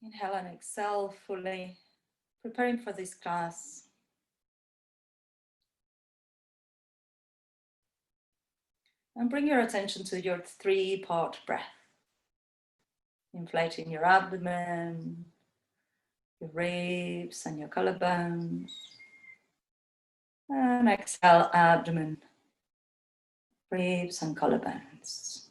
Inhale and exhale fully, preparing for this class. And bring your attention to your 3-part breath. Inflating your abdomen, your ribs and your collarbones. And exhale, abdomen, ribs and collarbones.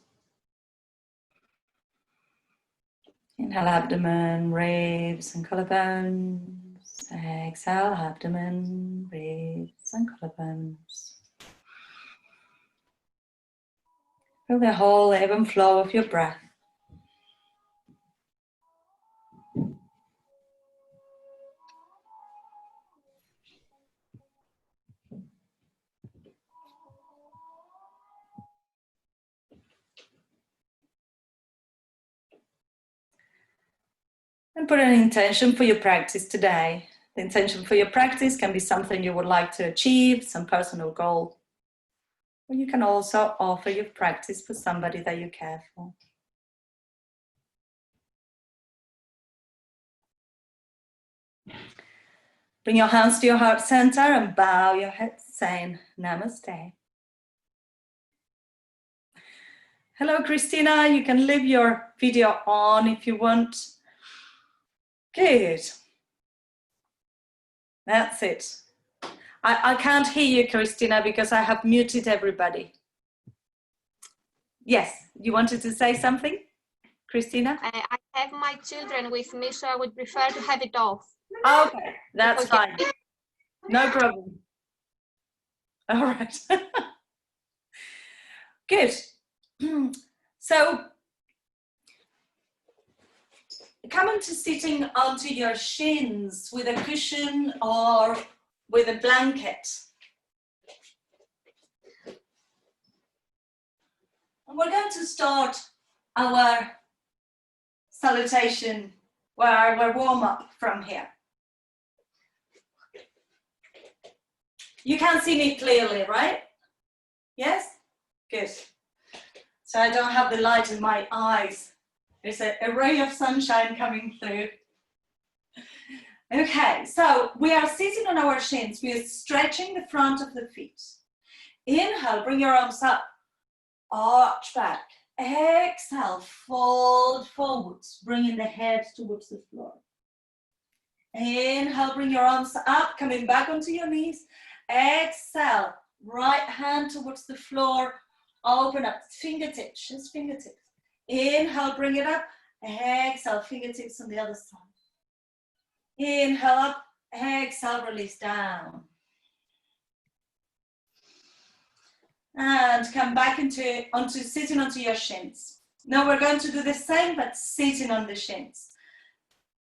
Inhale, abdomen, ribs and collarbones. Exhale, abdomen, ribs and collarbones. Feel the whole ebb and flow of your breath. And put an intention for your practice today. The intention for your practice can be something you would like to achieve, some personal goal. Or you can also offer your practice for somebody that you care for. Bring your hands to your heart center and bow your head, saying Namaste. Hello, Christina. You can leave your video on if you want. Good. That's it. I can't hear you, Christina, because I have muted everybody. Yes, you wanted to say something, Christina? I have my children with me, so I would prefer to have it off. Okay, that's fine. No problem. All right. Good. So, come into sitting onto your shins with a cushion or with a blanket. And we're going to start our salutation, our warm-up from here. You can see me clearly, right? Yes? Good. So I don't have the light in my eyes. There's a ray of sunshine coming through. Okay, so we are sitting on our shins. We are stretching the front of the feet. Inhale, bring your arms up. Arch back. Exhale, fold forwards, bringing the head towards the floor. Inhale, bring your arms up, coming back onto your knees. Exhale, right hand towards the floor. Open up, fingertips, just fingertips. Inhale, bring it up. Exhale, fingertips on the other side. Inhale up, exhale, release down. And come back onto sitting onto your shins. Now we're going to do the same, but sitting on the shins.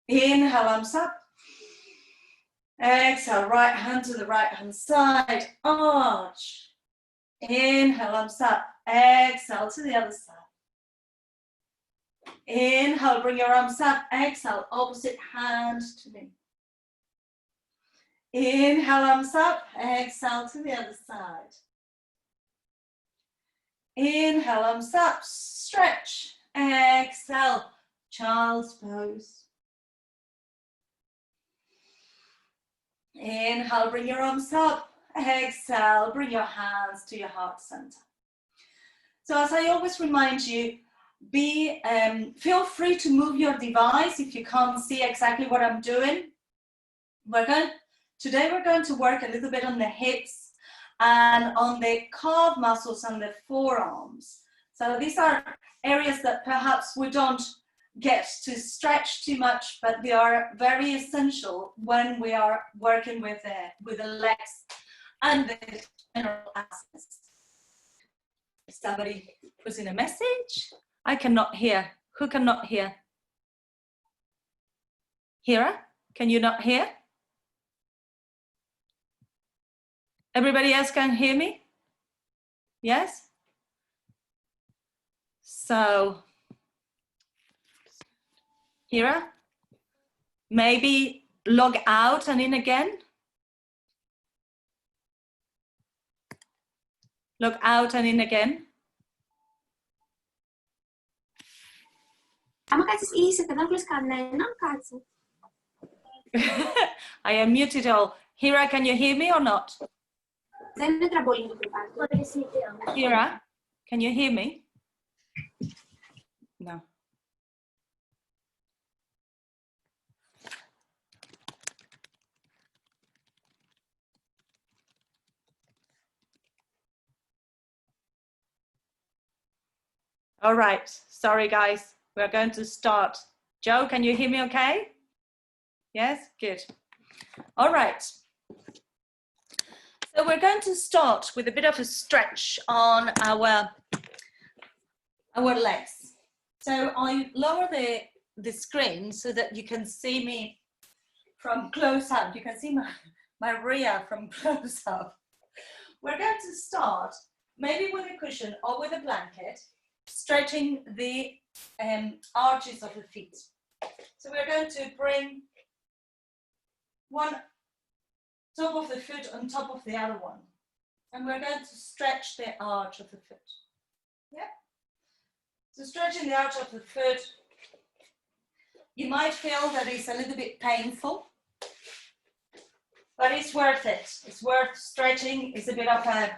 Inhale, arms up. Exhale, right hand to the right hand side. Arch. Inhale, arms up. Exhale to the other side. Inhale, bring your arms up. Exhale, opposite hand to me. Inhale, arms up. Exhale to the other side. Inhale, arms up. Stretch. Exhale, child's pose. Inhale, bring your arms up. Exhale, bring your hands to your heart center. So as I always remind you, feel free to move your device if you can't see exactly what I'm doing. Today we're going to work a little bit on the hips and on the calf muscles and the forearms. So these are areas that perhaps we don't get to stretch too much, but they are very essential when we are working with the legs and the general aspects. Somebody puts in a message. I cannot hear. Who cannot hear? Hira, can you not hear? Everybody else can hear me? Yes? So, Hira, maybe log out and in again. Log out and in again. А мы кажется, и когда близканная нам кажется. I am muted all. Hira, can you hear me or not? Zene trabolin do preparo. Hira, can you hear me? No. All right, sorry guys, we're going to start. Joe, can you hear me okay? Yes, good. All right. So we're going to start with a bit of a stretch on our legs. So I lower the screen so that you can see me from close up. You can see my rear from close up. We're going to start maybe with a cushion or with a blanket, stretching the arches of the feet. So we're going to bring one top of the foot on top of the other one. And we're going to stretch the arch of the foot. Yeah? So stretching the arch of the foot, you might feel that it's a little bit painful, but it's worth it. It's worth stretching. It's a bit of a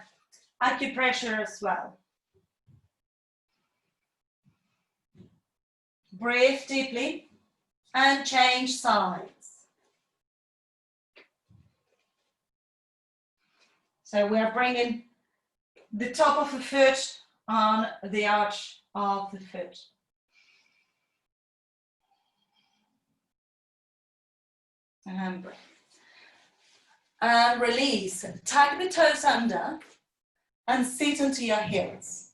acupressure as well. Breathe deeply and change sides. So we are bringing the top of the foot on the arch of the foot. And breathe. And release. Tuck the toes under and sit onto your heels.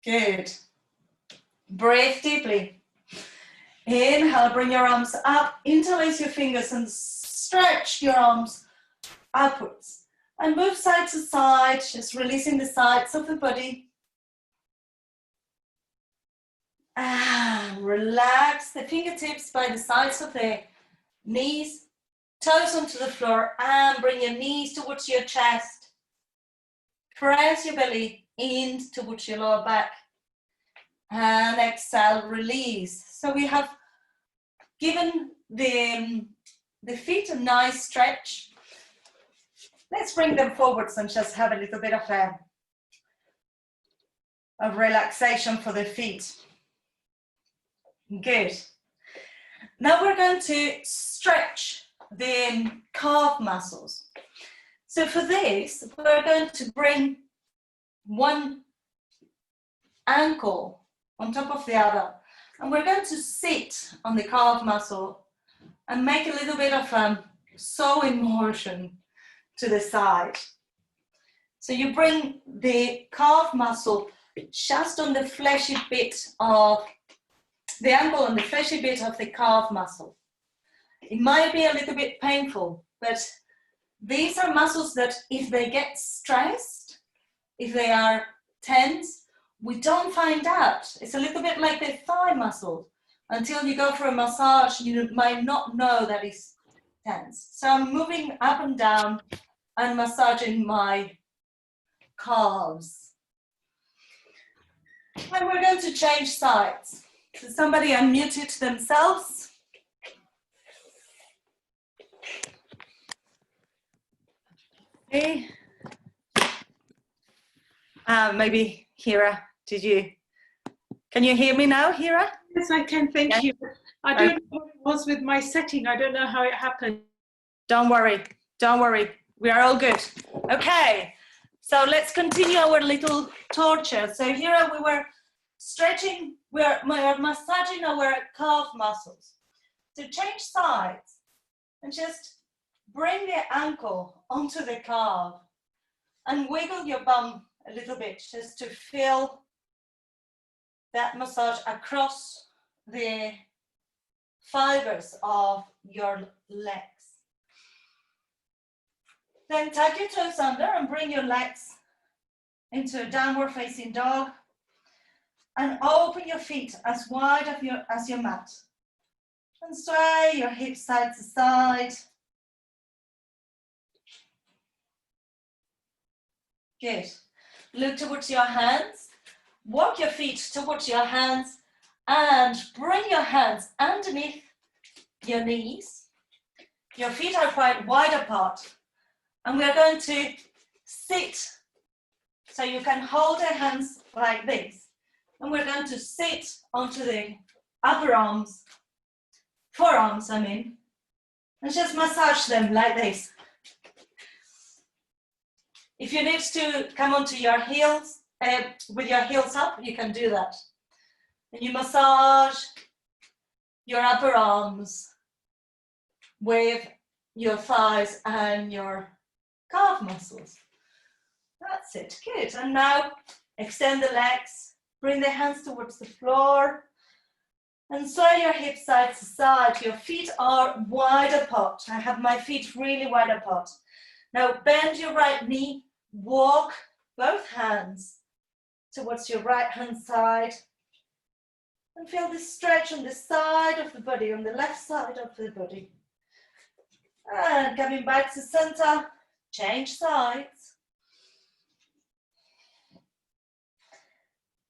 Good. Breathe deeply. Inhale, bring your arms up, interlace your fingers and stretch your arms upwards. And move side to side, just releasing the sides of the body. And relax the fingertips by the sides of the knees, toes onto the floor, and bring your knees towards your chest. Press your belly in towards your lower back. And exhale, release. So we have given the feet a nice stretch. Let's bring them forwards and just have a little bit of relaxation for the feet. Good. Now we're going to stretch the calf muscles. So for this, we're going to bring one ankle on top of the other. And we're going to sit on the calf muscle and make a little bit of sewing motion to the side. So you bring the calf muscle just on the fleshy bit of the ankle and the fleshy bit of the calf muscle. It might be a little bit painful, but these are muscles that if they get stressed, if they are tense, we don't find out. It's a little bit like the thigh muscle. Until you go for a massage, you might not know that it's tense. So I'm moving up and down and massaging my calves. And we're going to change sides. So somebody unmuted themselves. Okay. Maybe Hira, can you hear me now, Hira? Yes, I can, thank you. I don't know what it was with my setting. I don't know how it happened. Don't worry, we are all good. Okay, so let's continue our little torture. So here we were stretching, we are massaging our calf muscles. So change sides and just bring the ankle onto the calf and wiggle your bum a little bit just to feel that massage across the fibers of your legs. Then tuck your toes under and bring your legs into a downward facing dog and open your feet as wide as your mat. And sway your hips side to side. Good. look towards your hands. Walk your feet towards your hands and bring your hands underneath your knees. Your feet are quite wide apart. And we're going to sit. So you can hold your hands like this. And we're going to sit onto the upper arms, forearms, I mean, and just massage them like this. If you need to come onto your heels, with your heels up, you can do that. And you massage your upper arms with your thighs and your calf muscles. That's it, good. And now extend the legs, bring the hands towards the floor, and sway your hips side to side. Your feet are wide apart. I have my feet really wide apart. Now bend your right knee, walk both hands towards your right hand side, and feel this stretch on the side of the body, on the left side of the body. And coming back to center, change sides.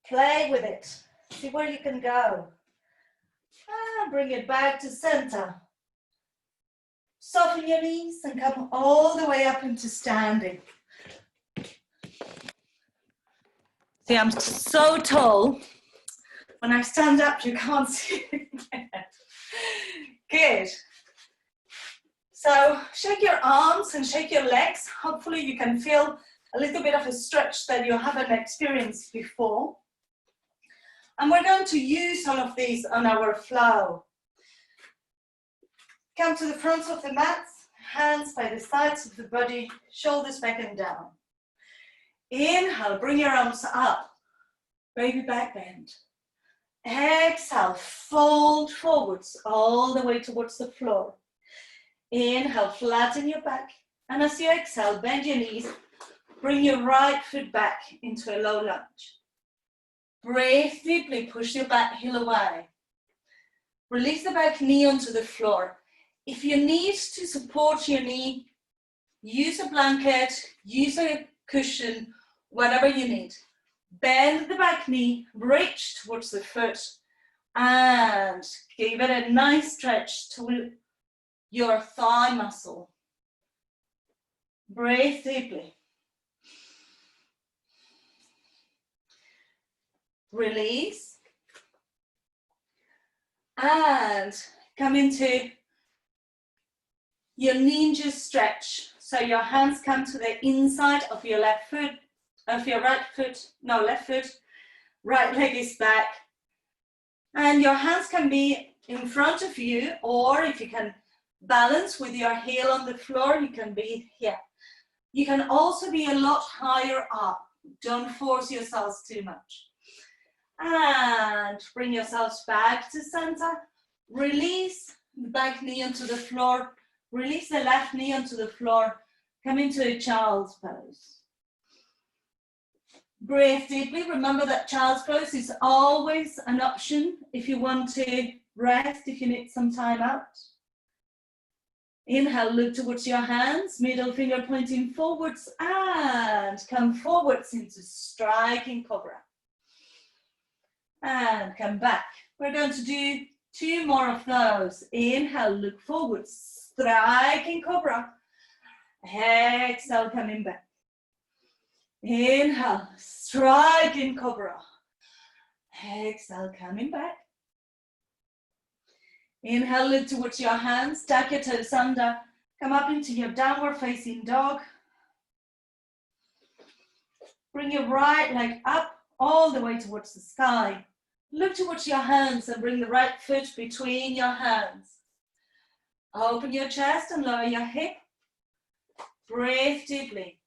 Play with it, see where you can go. And bring it back to center. Soften your knees and come all the way up into standing. See, I'm so tall. When I stand up, you can't see it. Good. So shake your arms and shake your legs. Hopefully you can feel a little bit of a stretch that you haven't experienced before. And we're going to use all of these on our flow. Come to the front of the mat, hands by the sides of the body, shoulders back and down. Inhale, bring your arms up, baby back bend. Exhale, fold forwards all the way towards the floor. Inhale, flatten your back. And as you exhale, bend your knees, bring your right foot back into a low lunge. Breathe deeply, push your back heel away. Release the back knee onto the floor. If you need to support your knee, use a blanket, use a cushion, whatever you need. Bend the back knee, reach towards the foot, and give it a nice stretch to your thigh muscle. Breathe deeply. Release. And come into your ninja stretch. So your hands come to the inside of your left foot, of your left foot, right leg is back. And your hands can be in front of you, or if you can balance with your heel on the floor, you can be here. You can also be a lot higher up. Don't force yourselves too much. And bring yourselves back to center. Release the back knee onto the floor. Release the left knee onto the floor. Come into a child's pose. Breathe deeply. Remember that child's pose is always an option if you want to rest, if you need some time out. Inhale, look towards your hands, middle finger pointing forwards, and come forwards into striking cobra. And come back. We're going to do 2 more of those. Inhale, look forwards, striking cobra. Exhale, coming back. Inhale, striking cobra. Exhale, coming back. Inhale, look towards your hands, tuck your toes under, come up into your downward facing dog. Bring your right leg up all the way towards the sky. Look towards your hands and bring the right foot between your hands. Open your chest and lower your hip. Breathe deeply.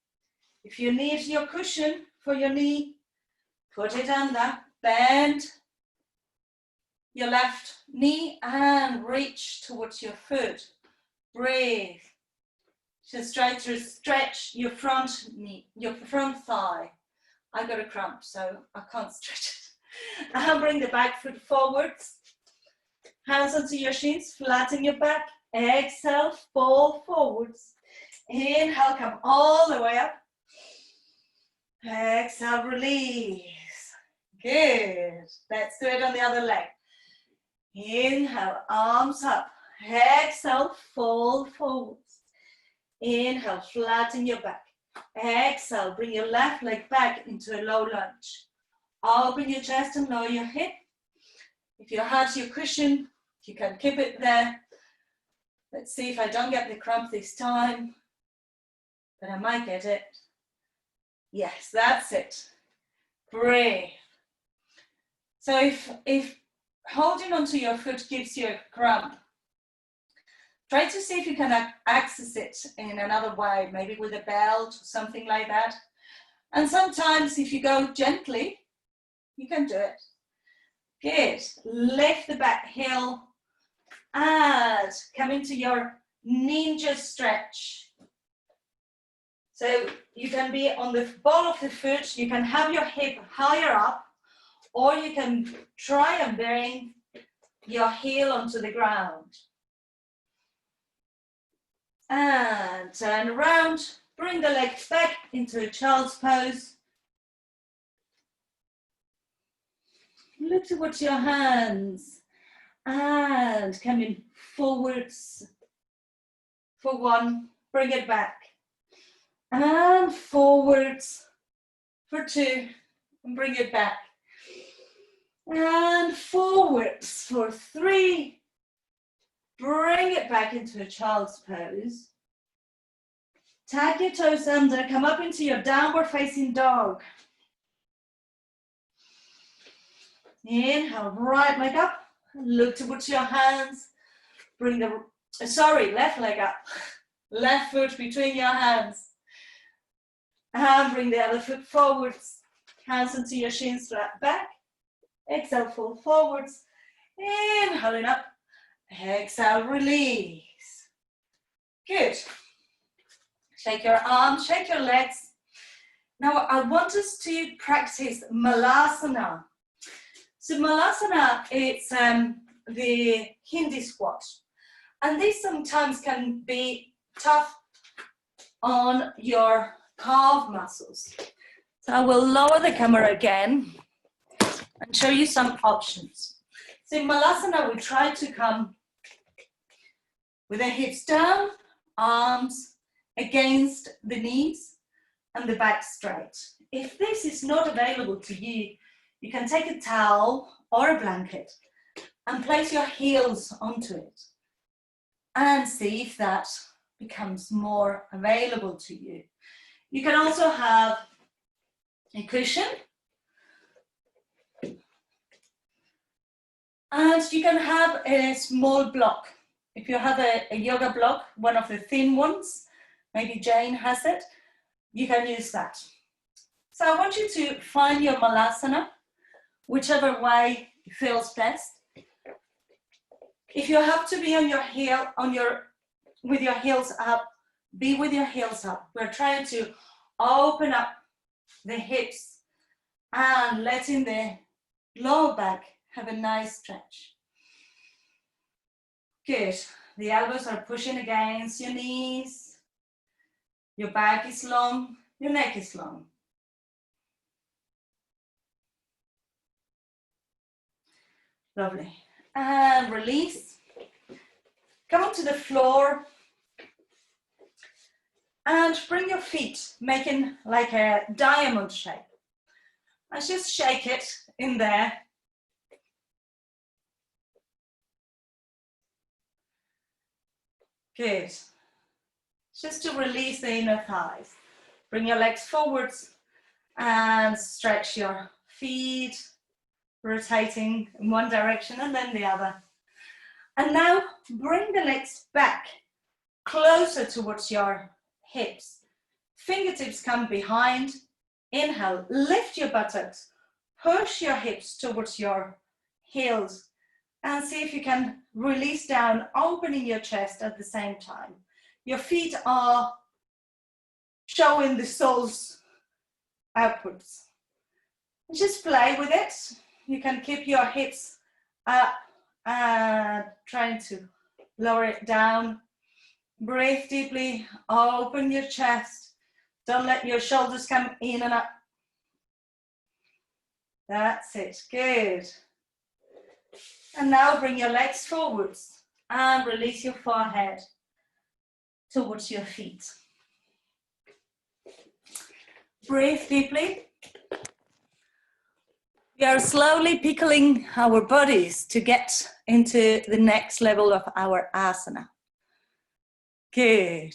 If you need your cushion for your knee, put it under, bend your left knee and reach towards your foot. Breathe. Just try to stretch your front knee, your front thigh. I got a cramp, so I can't stretch it. And bring the back foot forwards. Hands onto your shins, flatten your back. Exhale, fall forwards. Inhale, come all the way up. Exhale, release. Good. Let's do it on the other leg. Inhale, arms up. Exhale, fold forwards. Inhale, flatten your back. Exhale, bring your left leg back into a low lunge. Open your chest and lower your hip. If your hand's your cushion, you can keep it there. Let's see if I don't get the cramp this time, but I might get it. Yes, that's it. Breathe. So if holding onto your foot gives you a cramp, try to see if you can access it in another way, maybe with a belt or something like that. And sometimes if you go gently, you can do it. Good. Lift the back heel and come into your ninja stretch. So you can be on the ball of the foot, you can have your hip higher up, or you can try and bring your heel onto the ground. And turn around, bring the legs back into a child's pose. Look towards your hands and come in forwards for one, bring it back. And forwards for two, and bring it back. And forwards for three, bring it back into a child's pose. Tag your toes under, come up into your downward facing dog. Inhale, right leg up, look towards your hands. Bring the, left leg up. Left foot between your hands. And bring the other foot forwards. Hands into your shins, flat back. Exhale, fold forwards. Inhaling up. Exhale, release. Good. Shake your arms, shake your legs. Now I want us to practice Malasana. So Malasana, it's the Hindi squat. And this sometimes can be tough on your calf muscles. So I will lower the camera again and show you some options. So in Malasana, we try to come with the hips down, arms against the knees, and the back straight. If this is not available to you, you can take a towel or a blanket and place your heels onto it and see if that becomes more available to you. You can also have a cushion, and you can have a small block. If you have a yoga block, one of the thin ones, maybe Jane has it, you can use that. So I want you to find your Malasana, whichever way feels best. If you have to be on your heel, with your heels up, be with your heels up. We're trying to open up the hips and letting the lower back have a nice stretch. Good. The elbows are pushing against your knees. Your back is long, your neck is long. Lovely. And release. Come onto the floor and bring your feet, making like a diamond shape. And just shake it in there. Good. Just to release the inner thighs. Bring your legs forwards and stretch your feet, rotating in one direction and then the other. And now bring the legs back, closer towards your hips. Fingertips come behind. Inhale, lift your buttocks, push your hips towards your heels, and see if you can release down, opening your chest at the same time. Your feet are showing the soles outwards. Just play with it. You can keep your hips up and trying to lower it down. Breathe deeply, open your chest. Don't let your shoulders come in and up. That's it, good. And now bring your legs forwards and release your forehead towards your feet. Breathe deeply. We are slowly pickling our bodies to get into the next level of our asana. Good.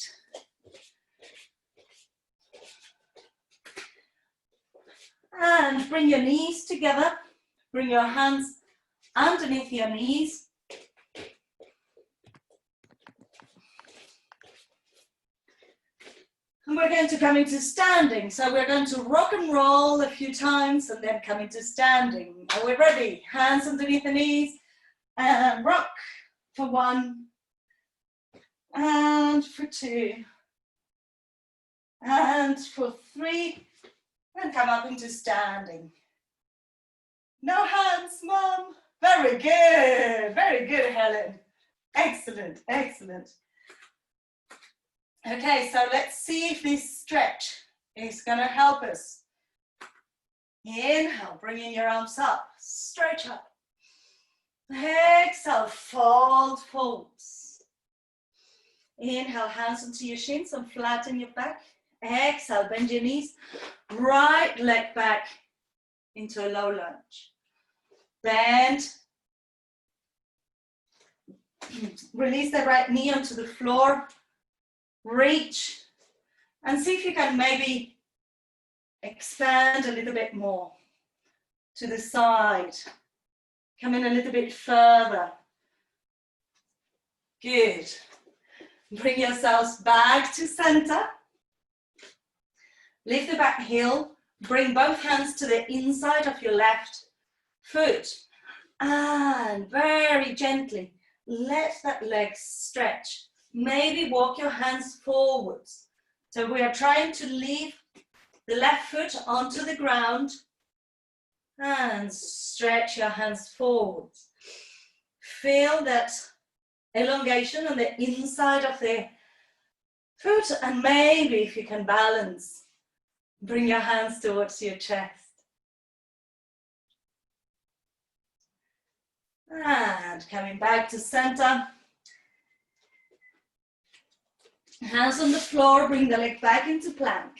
And bring your knees together. Bring your hands underneath your knees. And we're going to come into standing. So we're going to rock and roll a few times and then come into standing. Are we ready? Hands underneath the knees and rock for 1 and for 2 and for 3 and come up into standing. No hands, Mum. Very good, Helen. Excellent, excellent. Okay, so let's see if this stretch is going to help us. Inhale, bringing your arms up, stretch up. Exhale, fold forwards. Inhale, hands onto your shins and flatten your back. Exhale, bend your knees, right leg back into a low lunge. Bend. Release the right knee onto the floor. Reach and see if you can maybe expand a little bit more to the side. Come in a little bit further. Good. Bring yourselves back to center. Lift the back heel. Bring both hands to the inside of your left foot. And very gently let that leg stretch. Maybe walk your hands forwards. So we are trying to leave the left foot onto the ground and stretch your hands forwards. Feel that elongation on the inside of the foot, and maybe if you can balance, bring your hands towards your chest. And coming back to center. Hands on the floor, bring the leg back into plank.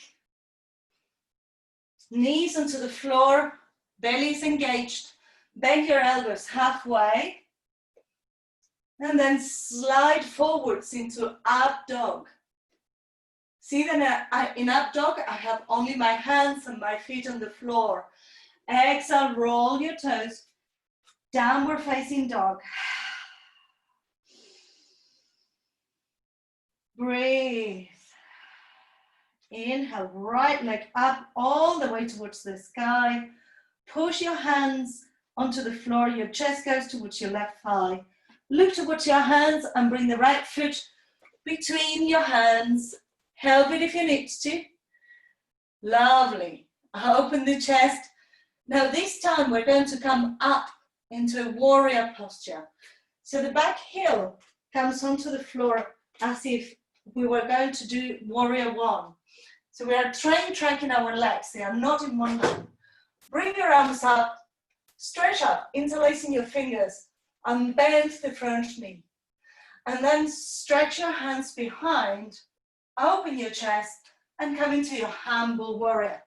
Knees onto the floor, belly is engaged. Bend your elbows halfway. And then slide forwards into up dog. See that in up dog, I have only my hands and my feet on the floor. Exhale, roll your toes. Downward facing dog. Breathe. Inhale, right leg up all the way towards the sky. Push your hands onto the floor. Your chest goes towards your left thigh. Look towards your hands and bring the right foot between your hands. Help it if you need to. Lovely. Open the chest. Now this time we're going to come up into a warrior posture. So the back heel comes onto the floor as if we were going to do warrior 1. So we are tracking our legs. They are not in one line. Bring your arms up, stretch up, interlacing your fingers, and bend the front knee. And then stretch your hands behind, open your chest, and come into your humble warrior.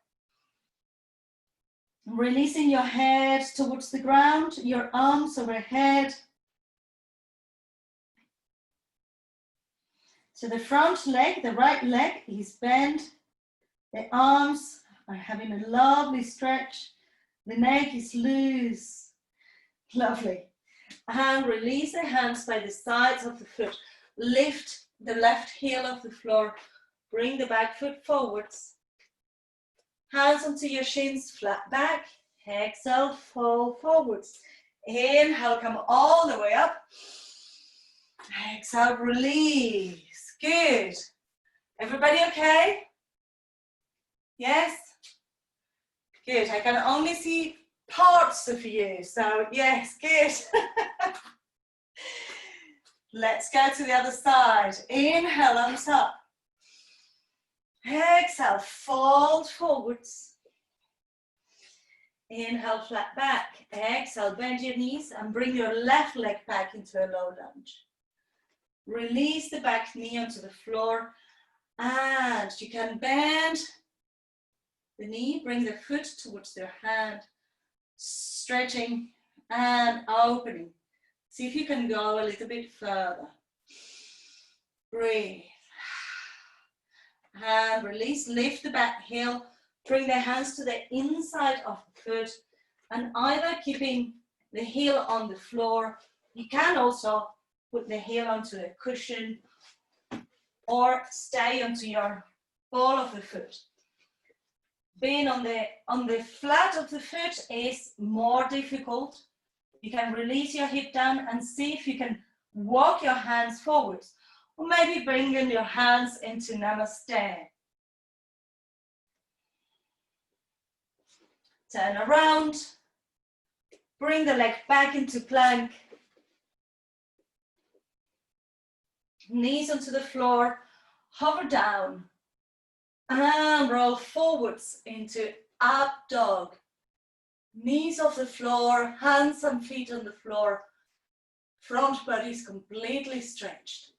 Releasing your head towards the ground, your arms overhead. So the front leg, the right leg is bent. The arms are having a lovely stretch. The neck is loose. Lovely. And release the hands by the sides of the foot. Lift the left heel off the floor. Bring the back foot forwards. Hands onto your shins, flat back. Exhale, fall forwards. Inhale, come all the way up. Exhale, release. Good. Everybody okay? Yes? Good. I can only see parts of you, so yes, good. Let's go to the other side. Inhale, arms up. Exhale, fold forwards. Inhale, flat back. Exhale, bend your knees and bring your left leg back into a low lunge. Release the back knee onto the floor, and you can bend the knee, bring the foot towards your hand, stretching and opening. See if you can go a little bit further. Breathe. And release, lift the back heel, bring the hands to the inside of the foot, and either keeping the heel on the floor, you can also put the heel onto a cushion or stay onto your ball of the foot. Being on the flat of the foot is more difficult. You can release your hip down and see if you can walk your hands forwards, or maybe bringing your hands into Namaste. Turn around, bring the leg back into plank, knees onto the floor, hover down, and roll forwards into up dog. Knees off the floor, hands and feet on the floor, front body is completely stretched.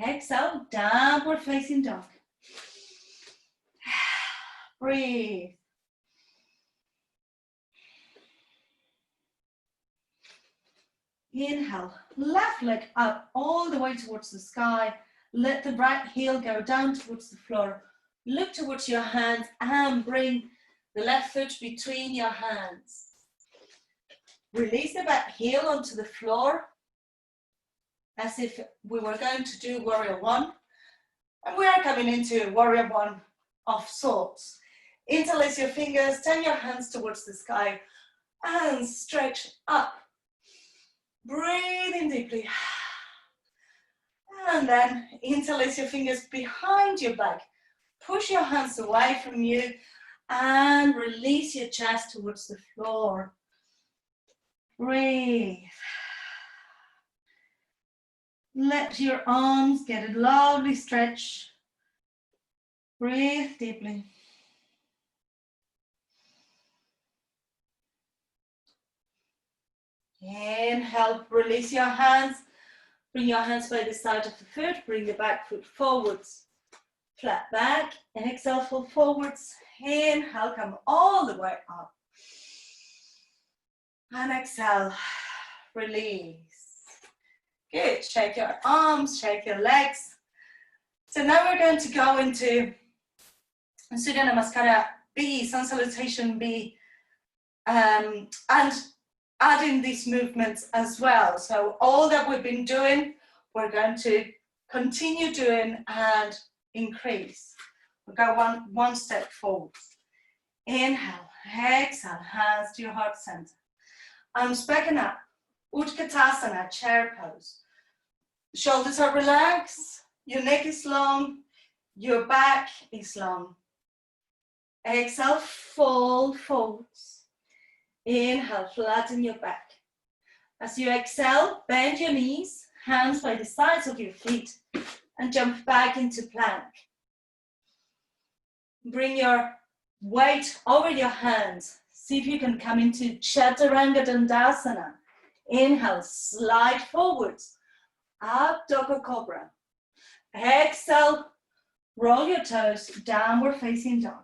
Exhale, downward facing dog. Breathe. Inhale, left leg up all the way towards the sky. Let the right heel go down towards the floor. Look towards your hands and bring the left foot between your hands. Release the back heel onto the floor as if we were going to do warrior one. And we are coming into warrior one of sorts. Interlace your fingers, turn your hands towards the sky and stretch up. Breathe in deeply. And then interlace your fingers behind your back. Push your hands away from you and release your chest towards the floor. Breathe. Let your arms get a lovely stretch. Breathe deeply. Inhale, release your hands. Bring your hands by the side of the foot. Bring the back foot forwards. Flat back. Exhale, fall forwards. Inhale, come all the way up. And exhale, release. Good. Shake your arms, shake your legs. So now we're going to go into Surya Namaskara B, Sun Salutation B, and adding these movements as well. So all that we've been doing, we're going to continue doing and increase. We'll go one step forward. Inhale, exhale, hands to your heart center. Arms back and up. Utkatasana, chair pose. Shoulders are relaxed, your neck is long, your back is long. Exhale, fall forwards. Inhale, flatten your back. As you exhale, bend your knees, hands by the sides of your feet, and jump back into plank. Bring your weight over your hands. See if you can come into Chaturanga Dandasana. Inhale, slide forwards, up dog or cobra. Exhale, roll your toes, downward facing dog.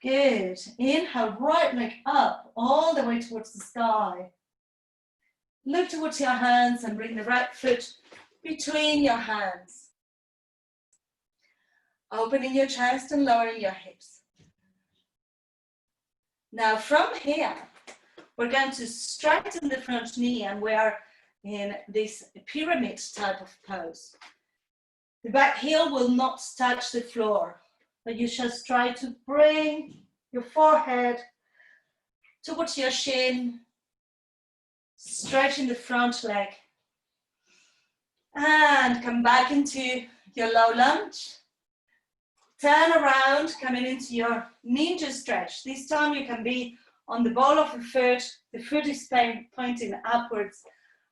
Good. Inhale, right leg up, all the way towards the sky. Look towards your hands and bring the right foot between your hands. Opening your chest and lowering your hips. Now from here, we're going to straighten the front knee, and we are in this pyramid type of pose. The back heel will not touch the floor, but you just try to bring your forehead towards your shin, stretching the front leg, and come back into your low lunge. Turn around, coming into your ninja stretch. This time you can be on the ball of the foot is pointing upwards,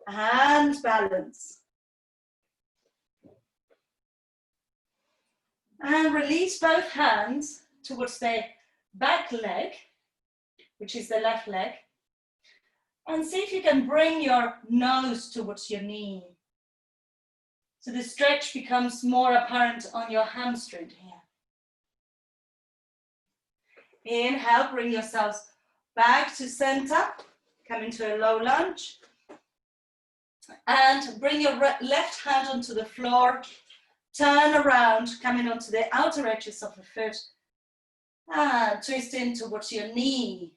and balance. And release both hands towards the back leg, which is the left leg, and see if you can bring your nose towards your knee. So the stretch becomes more apparent on your hamstring here. Inhale, bring yourselves back to center, come into a low lunge, and bring your left hand onto the floor, turn around, coming onto the outer edges of the foot, and twist in towards your knee.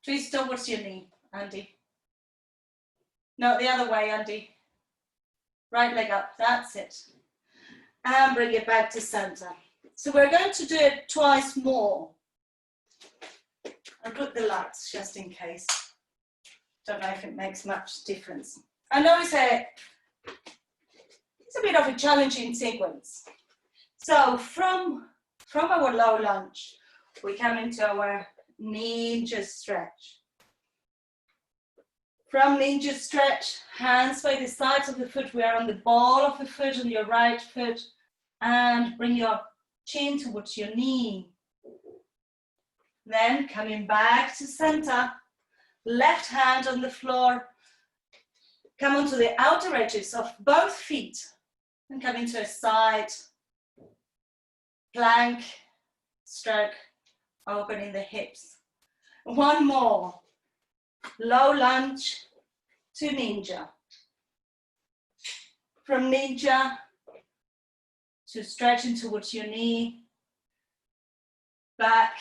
Twist towards your knee, Andy. No, the other way, Andy. Right leg up, that's it. And bring it back to center. So we're going to do it twice more. I'll put the lights just in case. Don't know if it makes much difference. I know it's a bit of a challenging sequence. So from our low lunge, we come into our ninja stretch. From ninja stretch, hands by the sides of the foot. We are on the ball of the foot on your right foot, and bring your chin towards your knee. Then coming back to center, left hand on the floor, come onto the outer edges of both feet and come into a side plank, stroke, opening the hips. One more, low lunge to ninja. From ninja to stretching towards your knee, back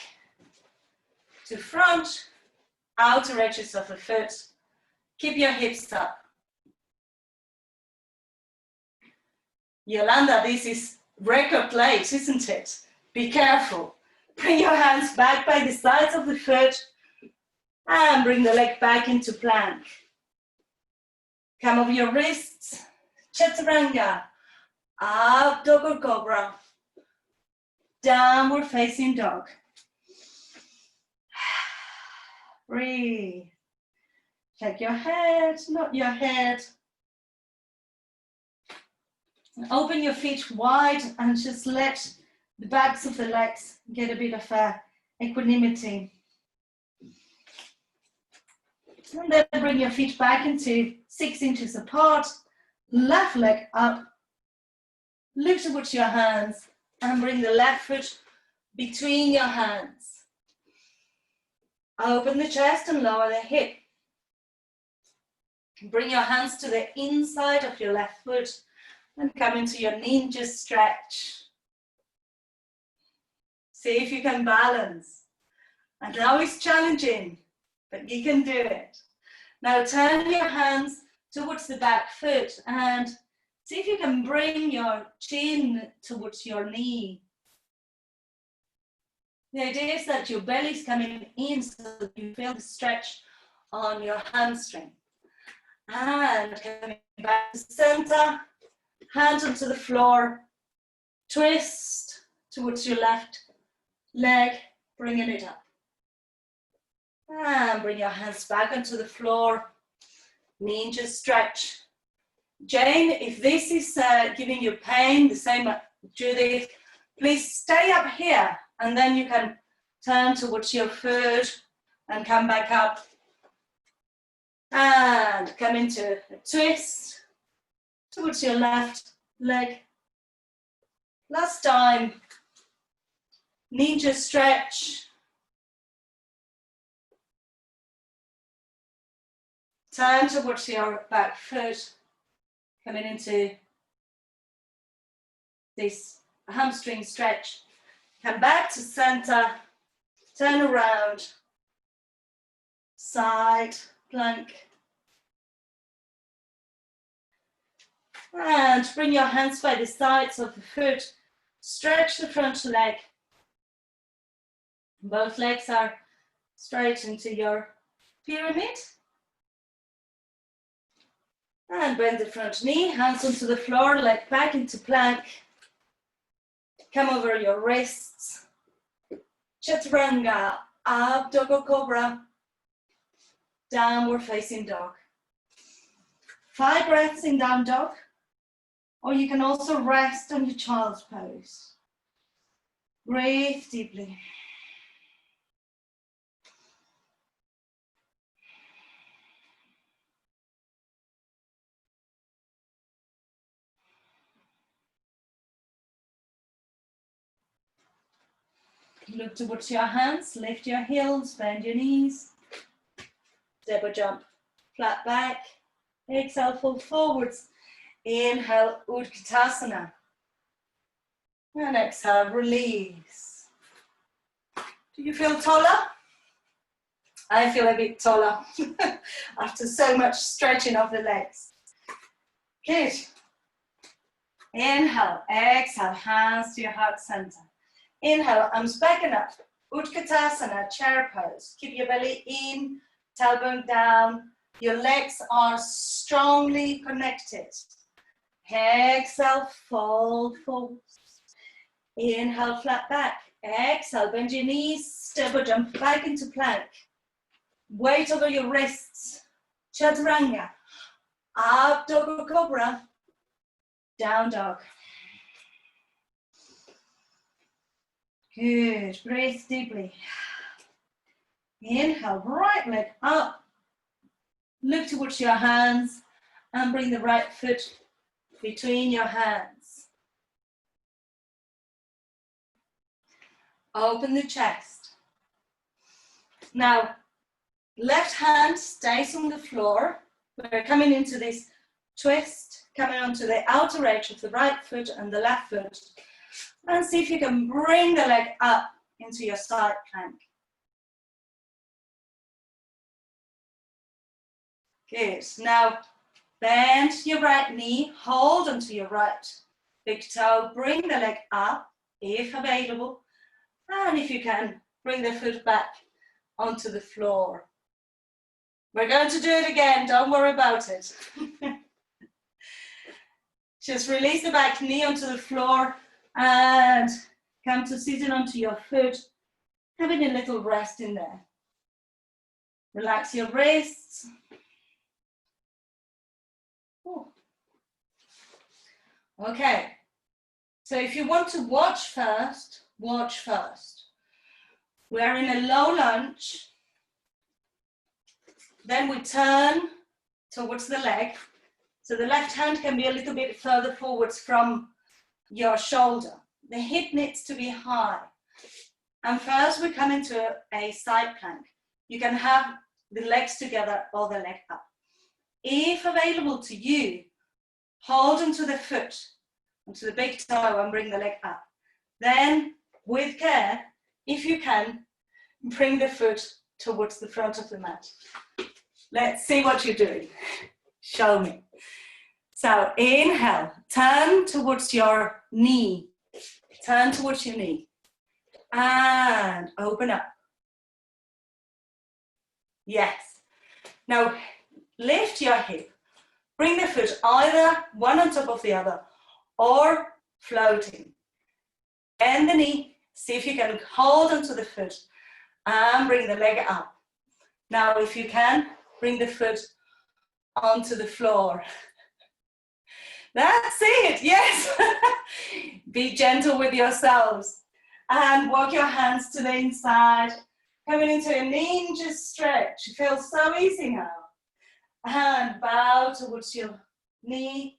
to front, outer edges of the foot. Keep your hips up. Yolanda, this is record place, isn't it? Be careful. Bring your hands back by the sides of the foot and bring the leg back into plank. Come over your wrists, chaturanga, up dog or cobra, downward facing dog. Breathe. Shake your head, nod your head. And open your feet wide and just let the backs of the legs get a bit of equanimity. And then bring your feet back into 6 inches apart, left leg up, look towards your hands, and bring the left foot between your hands. Open the chest and lower the hip. Bring your hands to the inside of your left foot and come into your ninja stretch. See if you can balance. I know it's challenging, but you can do it. Now turn your hands towards the back foot and see if you can bring your chin towards your knee. The idea is that your belly is coming in so that you feel the stretch on your hamstring. And coming back to center, hands onto the floor, twist towards your left leg, bringing it up. And bring your hands back onto the floor, ninja stretch. Jane, if this is giving you pain, the same as Judith, please stay up here and then you can turn towards your foot and come back up. And come into a twist towards your left leg. Last time, ninja stretch. Turn towards your back foot, coming into this hamstring stretch. Come back to center, turn around, side plank. And bring your hands by the sides of the foot, stretch the front leg. Both legs are straight into your pyramid. And bend the front knee, hands onto the floor, leg back into plank. Come over your wrists. Chaturanga, up dog or cobra. Downward facing dog. 5 breaths in down dog. Or you can also rest on your child's pose. Breathe deeply. Look towards your hands, lift your heels, bend your knees. Step or jump, flat back. Exhale, fold forwards. Inhale, Utkatasana. And exhale, release. Do you feel taller? I feel a bit taller after so much stretching of the legs. Good. Inhale, exhale, hands to your heart center. Inhale, arms back and up. Utkatasana, chair pose. Keep your belly in, tailbone down. Your legs are strongly connected. Exhale, fold forwards. Inhale, flat back. Exhale, bend your knees, step or jump back into plank. Weight over your wrists. Chaturanga. Up dog or cobra. Down dog. Good. Breathe deeply. Inhale, right leg up. Look towards your hands and bring the right foot between your hands. Open the chest. Now, left hand stays on the floor. We're coming into this twist, coming onto the outer edge of the right foot and the left foot. And see if you can bring the leg up into your side plank. Good. Now, bend your right knee, hold onto your right big toe, bring the leg up, if available, and if you can, bring the foot back onto the floor. We're going to do it again, don't worry about it. Just release the back knee onto the floor and come to sitting onto your foot, having a little rest in there. Relax your wrists. Ooh. Okay, so if you want to watch first, watch first. We're in a low lunge. Then we turn towards the leg. So the left hand can be a little bit further forwards from your shoulder. The hip needs to be high. And first we come into a side plank. You can have the legs together or the leg up. If available to you, hold onto the foot, onto the big toe and bring the leg up. Then, with care, if you can, bring the foot towards the front of the mat. Let's see what you're doing. Show me. So, inhale, turn towards your knee. Turn towards your knee. And open up. Yes. Now, lift your hip. Bring the foot either one on top of the other or floating. Bend the knee. See if you can hold onto the foot and bring the leg up. Now, if you can, bring the foot onto the floor. That's it, yes. Be gentle with yourselves and walk your hands to the inside, coming into a ninja stretch. It feels so easy now. And bow towards your knee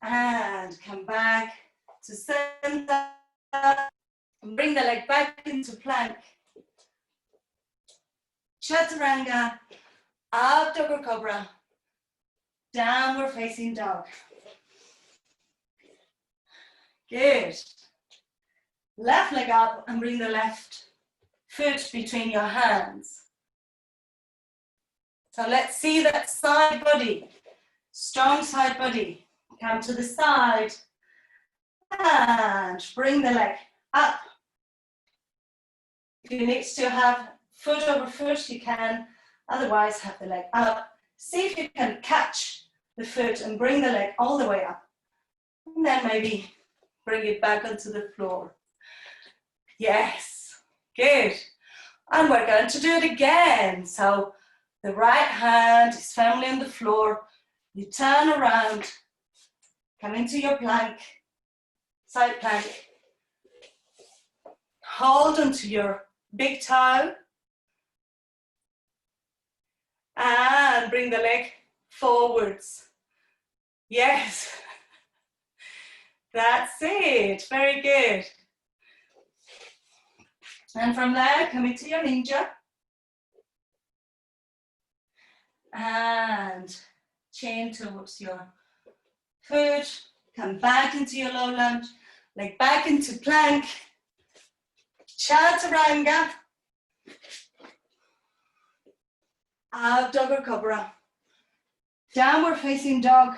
and come back to center. And bring the leg back into plank. Chaturanga, up dog or cobra, downward facing dog. Good. Left leg up and bring the left foot between your hands. So let's see that side body, strong side body. Come to the side and bring the leg up. If you need to have foot over foot, you can. Otherwise, have the leg up. See if you can catch the foot and bring the leg all the way up. And then maybe bring it back onto the floor. Yes, good. And we're going to do it again. So the right hand is firmly on the floor. You turn around, come into your plank, side plank. hold onto your big toe and bring the leg forwards. Yes, that's it, very good. And from there, come into your ninja. And chain towards your foot. Come back into your low lunge. Leg back into plank. Chaturanga. Out dog or cobra. Downward facing dog.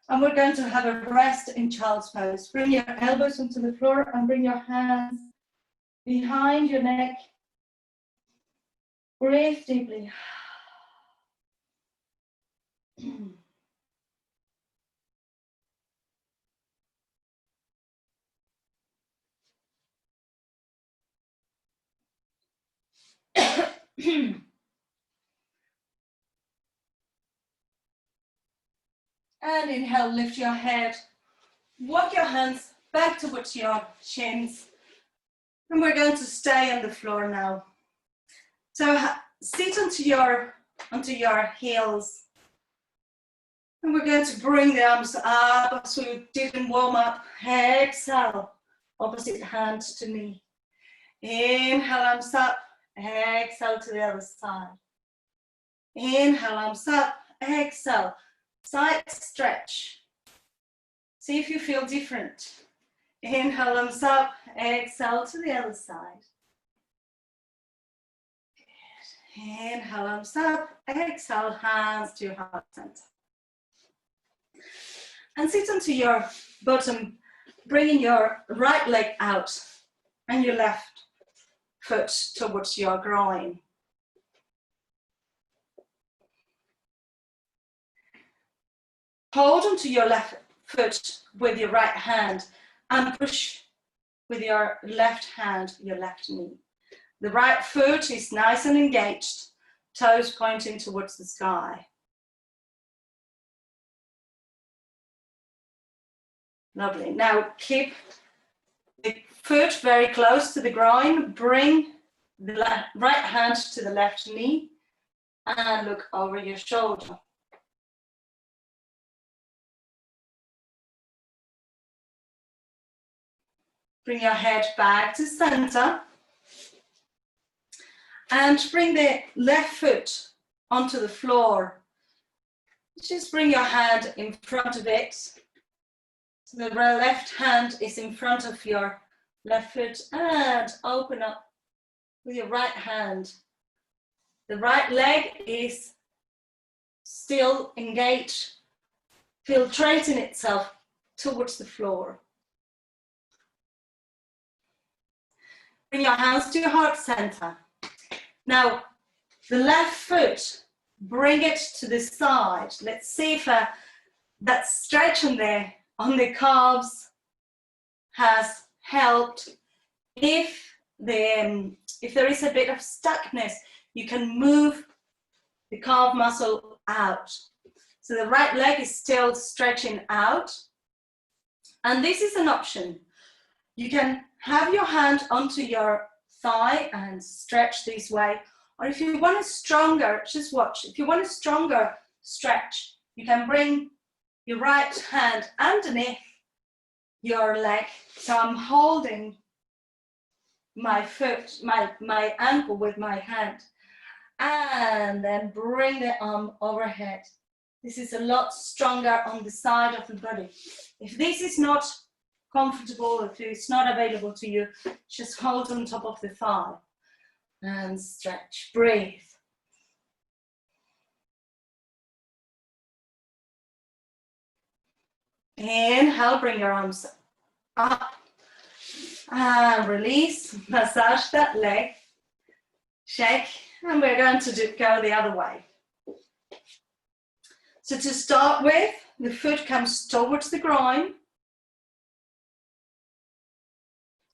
And we're going to have a rest in child's pose. Bring your elbows onto the floor and bring your hands behind your neck. Breathe deeply. And inhale, lift your head. Walk your hands back towards your shins. And we're going to stay on the floor now. So sit onto your heels. And we're going to bring the arms up as we did in warm up. Exhale, opposite hand to knee. Inhale, arms up. Exhale to the other side. Inhale, arms up. Exhale, side stretch. See if you feel different. Inhale, arms up. Exhale to the other side. Good. Inhale, arms up. Exhale, hands to your heart center. And sit onto your bottom, bringing your right leg out and your left foot towards your groin. Hold onto your left foot with your right hand and push with your left hand, your left knee. The right foot is nice and engaged, toes pointing towards the sky. Lovely. Now keep the foot very close to the groin. Bring the right hand to the left knee and look over your shoulder. Bring your head back to center and bring the left foot onto the floor. Just bring your hand in front of it. So the left hand is in front of your left foot and open up with your right hand. The right leg is still engaged, filtrating itself towards the floor. Bring your hands to your heart center. Now, the left foot, bring it to the side. Let's see if that stretch on the calves has helped. If there is a bit of stuckness, you can move the calf muscle out. So the right leg is still stretching out. And this is an option. You can have your hand onto your thigh and stretch this way. Or if you want a stronger, just watch. If you want a stronger stretch, you can bring your right hand underneath your leg. So I'm holding my foot, my ankle with my hand. And then bring the arm overhead. This is a lot stronger on the side of the body. If this is not comfortable, if it's not available to you, just hold on top of the thigh and stretch. Breathe. Inhale, bring your arms up and release. Massage that leg. Shake, and we're going to go the other way. So to start with, the foot comes towards the groin.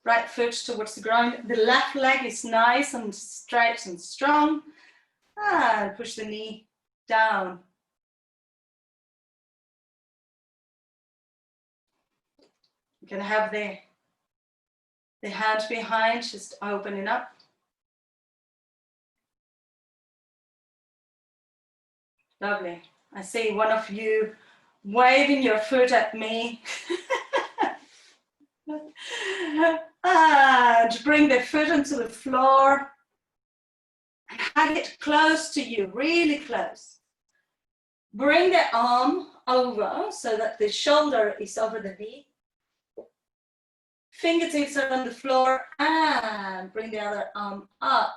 Right foot towards the ground. The left leg is nice and straight and strong. And push the knee down. You can have the The hand behind, just opening up. Lovely. I see one of you waving your foot at me. And bring the foot onto the floor. And hug it close to you, really close. Bring the arm over so that the shoulder is over the knee. Fingertips are on the floor and bring the other arm up.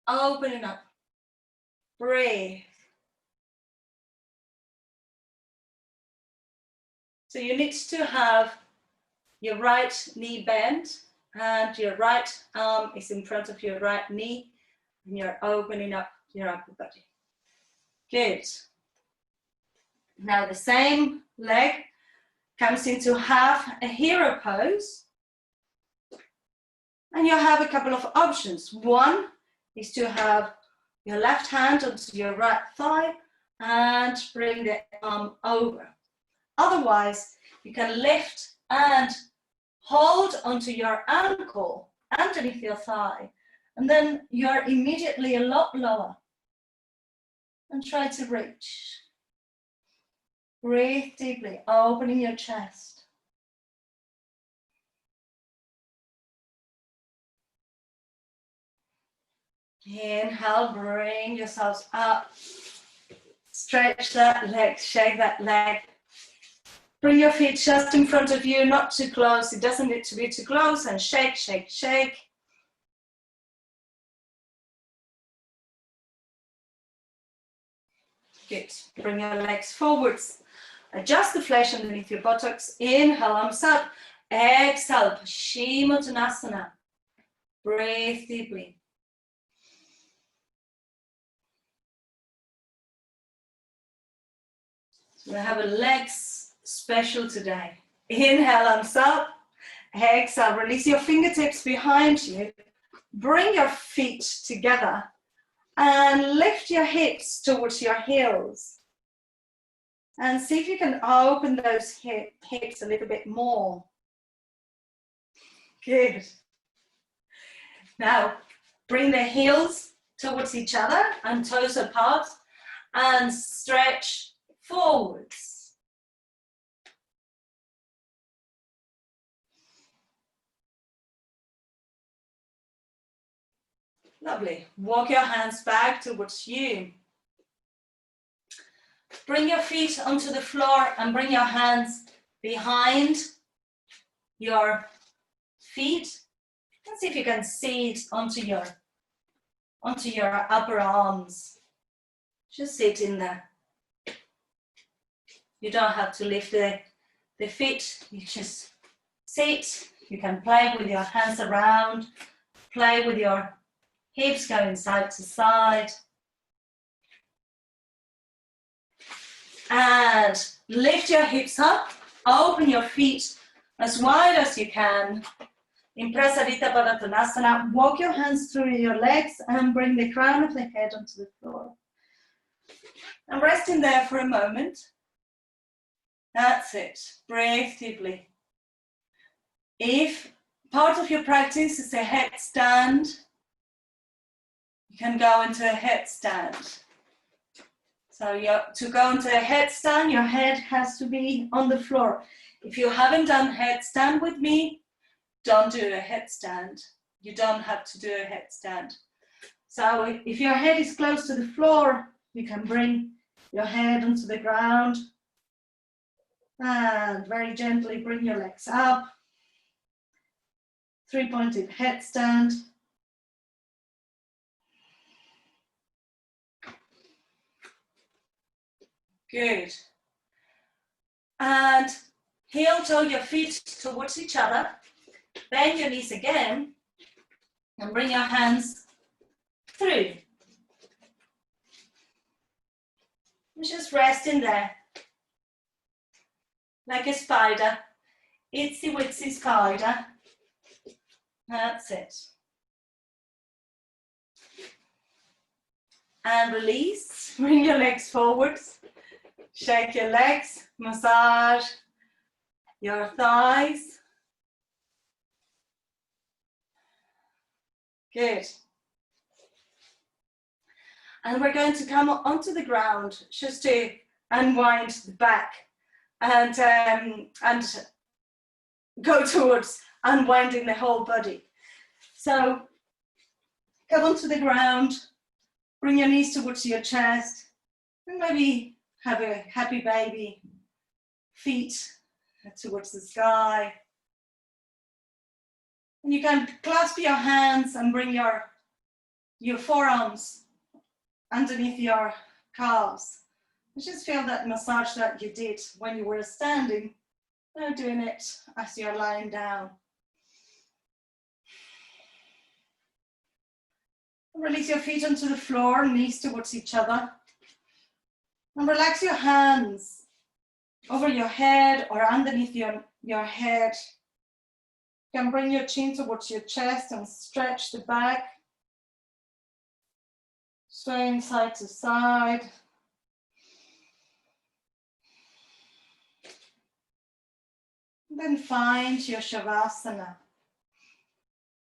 Opening up. Breathe. So you need to have your right knee bent and your right arm is in front of your right knee and you're opening up your upper body. Good. Now the same leg comes into half a hero pose. And you have a couple of options. One is to have your left hand onto your right thigh and bring the arm over. Otherwise, you can lift and hold onto your ankle underneath your thigh. And then you're immediately a lot lower. And try to reach. Breathe deeply, opening your chest. Inhale, bring yourselves up. Stretch that leg, shake that leg. Bring your feet just in front of you, not too close. It doesn't need to be too close. And shake, shake, shake. Good. Bring your legs forwards. Adjust the flesh underneath your buttocks. Inhale, arms up. Exhale, Paschimottanasana. Breathe deeply. So we have a legs special today. Inhale, arms up. Exhale, release your fingertips behind you. Bring your feet together and lift your hips towards your heels. And see if you can open those hips a little bit more. Good. Now, bring the heels towards each other and toes apart and stretch forwards. Lovely. Walk your hands back towards you. Bring your feet onto the floor and bring your hands behind your feet. And see if you can sit onto your upper arms. Just sit in there. You don't have to lift the feet. You just sit. You can play with your hands around. Play with your hips going side to side. And lift your hips up, open your feet as wide as you can. In Prasarita Padottanasana, walk your hands through your legs and bring the crown of the head onto the floor. And rest in there for a moment. That's it. Breathe deeply. If part of your practice is a headstand, you can go into a headstand. So to go into a headstand, your head has to be on the floor. If you haven't done headstand with me, don't do a headstand. You don't have to do a headstand. So if your head is close to the floor, you can bring your head onto the ground and very gently bring your legs up. Three-pointed headstand. Good. And heel-toe your feet towards each other. Bend your knees again and bring your hands through. And just rest in there. Like a spider. Itsy witsy spider. That's it. And release. Bring your legs forwards. Shake your legs. Massage your thighs. Good. And we're going to come onto the ground just to unwind the back and go towards unwinding the whole body. So come onto the ground, bring your knees towards your chest, and maybe have a happy baby, feet towards the sky. And you can clasp your hands and bring your forearms underneath your calves. Just feel that massage that you did when you were standing. Now doing it as you're lying down. Release your feet onto the floor, knees towards each other. And relax your hands over your head or underneath your head. You can bring your chin towards your chest and stretch the back. Swaying side to side. Then find your Shavasana.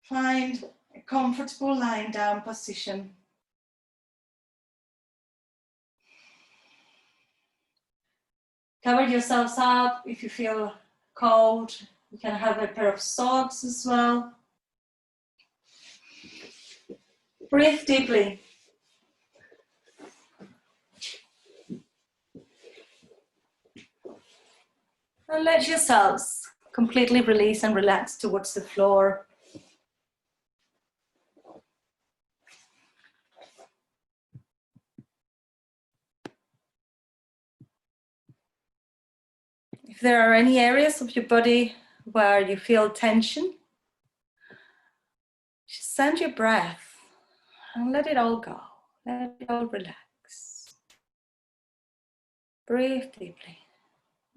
Find a comfortable lying down position. Cover yourselves up if you feel cold. You can have a pair of socks as well. Breathe deeply. And let yourselves completely release and relax towards the floor. If there are any areas of your body where you feel tension, just send your breath and let it all go. Let it all relax. Breathe deeply.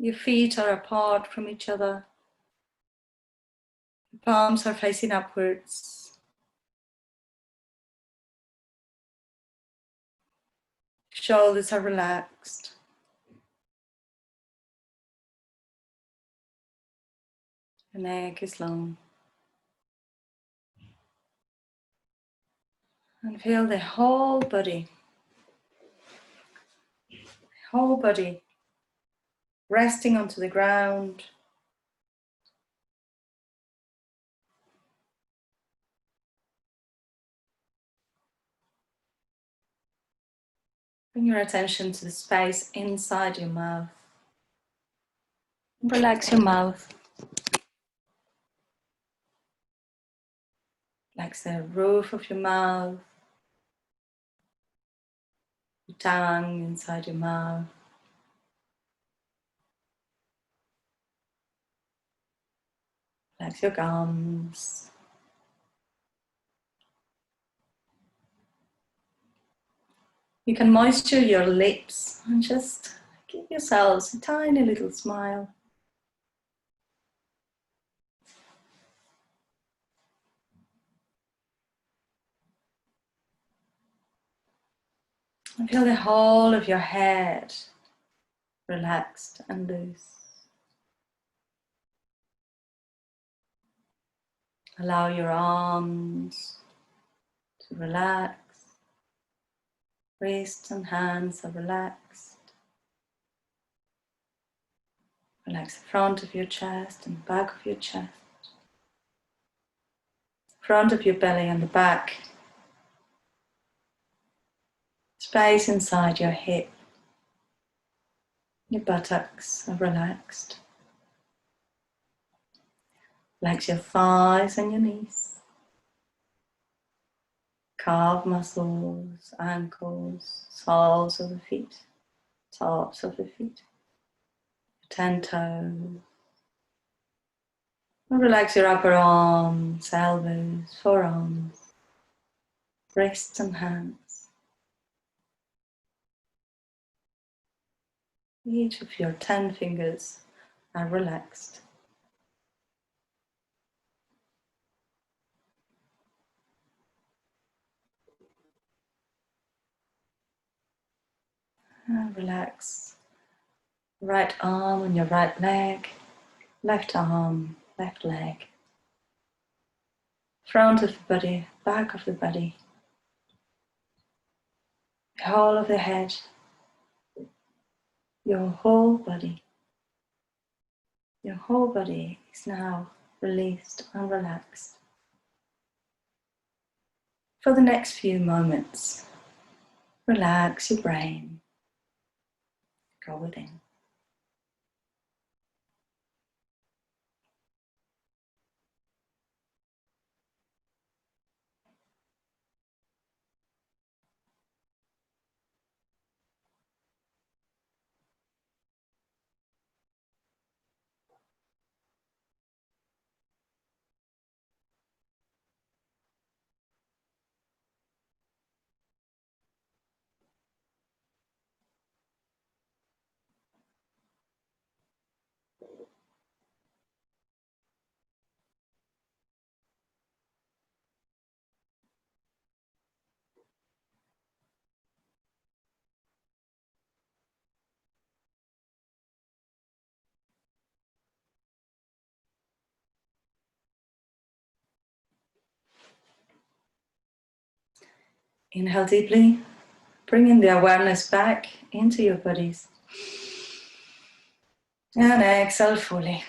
Your feet are apart from each other. The palms are facing upwards. Shoulders are relaxed. The neck is long. And feel the whole body resting onto the ground. Bring your attention to the space inside your mouth. Relax your mouth. Relax the roof of your mouth. Your tongue inside your mouth. Relax your gums. You can moisture your lips and just give yourselves a tiny little smile. And feel the whole of your head relaxed and loose. Allow your arms to relax. Wrists and hands are relaxed. Relax the front of your chest and back of your chest. Front of your belly and the back. Space inside your hip. Your buttocks are relaxed. Relax your thighs and your knees. Calf muscles, ankles, soles of the feet, tops of the feet, 10 toes. And relax your upper arms, elbows, forearms, wrists and hands. Each of your 10 fingers are relaxed. And relax. Right arm and your right leg, left arm, left leg. front of the body, back of the body, the whole of the head, your whole body. Your whole body is now released and relaxed. For the next few moments, relax your brain. Go within. Inhale deeply, bringing the awareness back into your bodies. And exhale fully.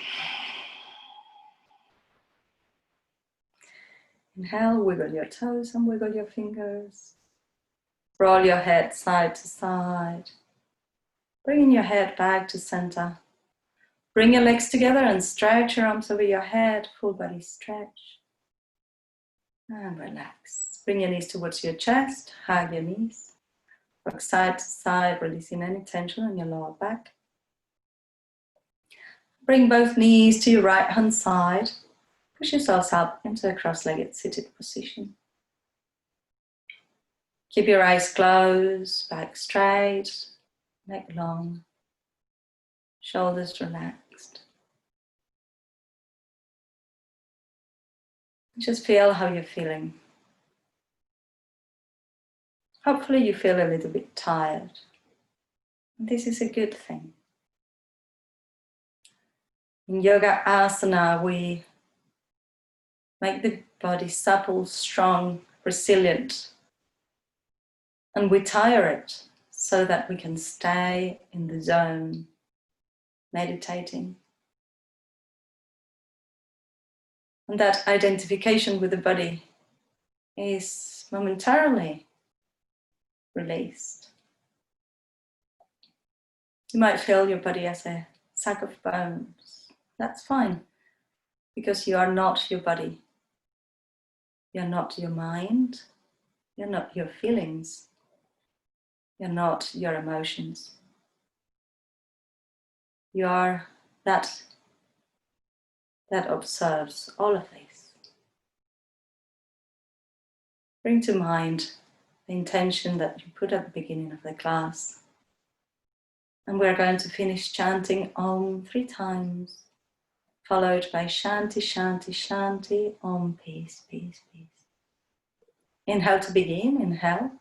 Inhale, wiggle your toes and wiggle your fingers. Roll your head side to side. Bringing your head back to center. Bring your legs together and stretch your arms over your head. Full body stretch. And relax. Bring your knees towards your chest. Hug your knees. Rock side to side, releasing any tension in your lower back. Bring both knees to your right hand side. Push yourselves up into a cross-legged seated position. Keep your eyes closed, back straight, neck long, shoulders relaxed. Just feel how you're feeling. Hopefully you feel a little bit tired. This is a good thing. In yoga asana, we make the body supple, strong, resilient, and we tire it so that we can stay in the zone, meditating. And that identification with the body is momentarily released. You might feel your body as a sack of bones. That's fine, because you are not your body. You're not your mind. You're not your feelings. You're not your emotions. You are that observes all of this. Bring to mind the intention that you put at the beginning of the class. And we're going to finish chanting Om 3 times, followed by Shanti, Shanti, Shanti, Om, peace, peace, peace. Inhale to begin, inhale.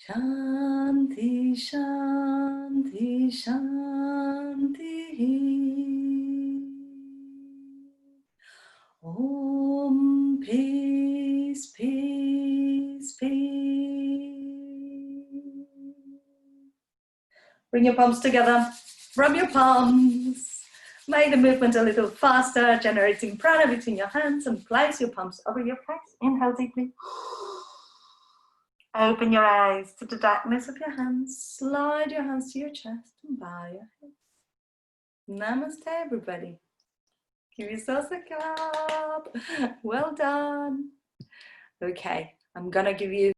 Shanti, Shanti, Shanti. Om, peace, peace, peace. Bring your palms together. Rub your palms. Make the movement a little faster, generating prana between your hands, and place your palms over your face. Inhale deeply. Open your eyes to the darkness of your hands. Slide your hands to your chest and bow your head. Namaste, everybody. Give yourselves a clap. Well done. Okay, I'm gonna give you